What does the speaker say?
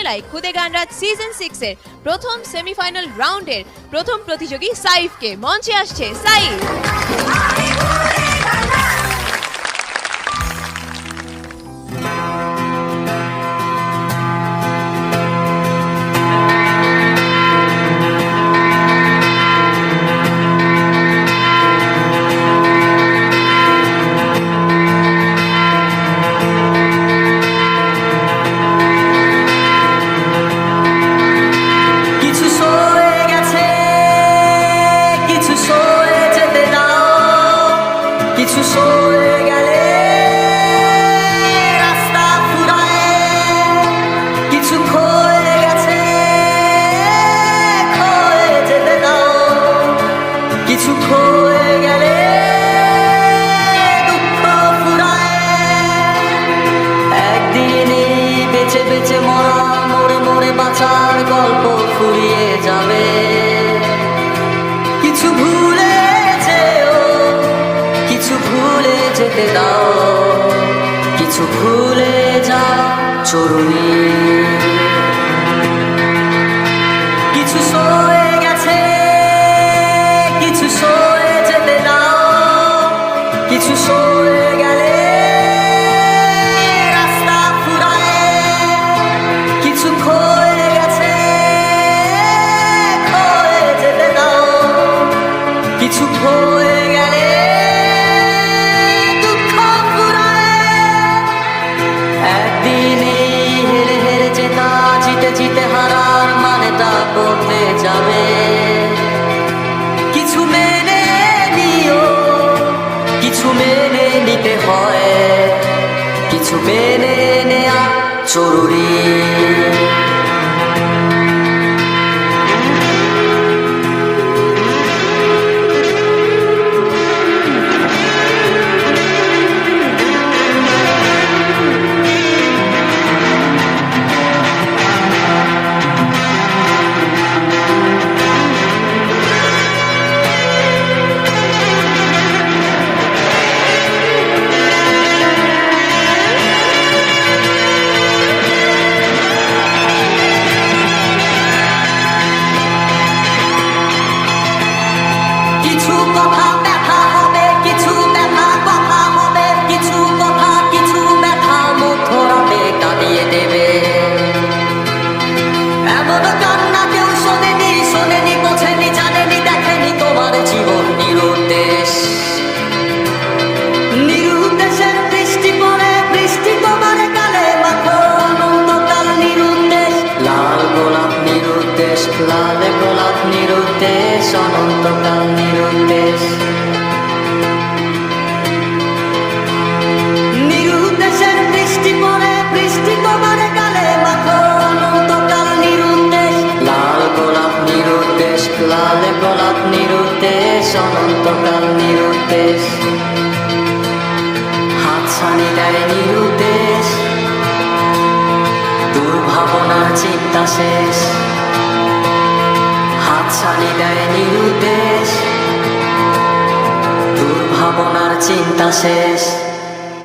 মেলায় খুদে গান রাত সিজন 6 এর প্রথম সেমিফাইনাল রাউন্ডের প্রথম প্রতিযোগী সাইফকে মঞ্চে আসছে সাইফ। কিছু সরে গেলে রাস্তা ফুরায়, কিছু ক্ষয়ে গেছে ক্ষয়ে যেতে দাও, কিছু ক্ষয়ে গেলে দুঃখ ফুরায়। একদিনই বেঁচে বেঁচে মরা, মরে মরে বাঁচার গল্প ফুরিয়ে যাবে। কিছু ভুলে ভুলে যেতে দাও, কিছু ভুলে যা চরুণী। কিছু সয়ে গেছে কিছু সয়ে যেতে দাও, কিছু সয়ে গেলে রাস্তা ফুরায়, কিছু ক্ষয়ে গেছে ক্ষয়ে যেতে দাও, কিছু ক্ষয়ে গেলে জিতে হারার মানেটা বদলে যাবে। কিছু মেনে নিও, কিছু মেনে নিতে হয়, কিছু মেনে নেয়া জরুরি। কিছু কথা ব্যথা হবে, কিছু ব্যথা কথা হবে, কিছু কথা কিছু ব্যথা মধ্যরাতে কাঁদিয়ে দেবে। এমন কান্না কেউ শোনেনি, শোনেনি বোঝেনি জানেনি দেখেনি তোমার জীবন নিরুদ্দেশ। নিরুদ্দেশের বৃষ্টি পড়ে, বৃষ্টি তোমার গালে মাখো অনন্তকাল নিরুদ্দেশ। লাল গোলাপ নিরুদ্দেশ, লাল গোলাপ নিরুদ্দেশ, অনন্তকাল নিরুদ্দেশ। নিরুদ্দেশের বৃষ্টি পড়ে, বৃষ্টি তোমার গালে মাখো অনন্তকাল নিরুদ্দেশ। লাল গোলাপ নিরুদ্দেশ, লাল গোলাপ নিরুদ্দেশ, অনন্তকাল নিরুদ্দেশ। হাতছানি দেয় নিরুদ্দেশ, দুর্ভাবনার চিন্তা শেষ। হাতছানি দেয় নিরুদ্দেশ, দুর্ভাবনার চিন্তা শেষ।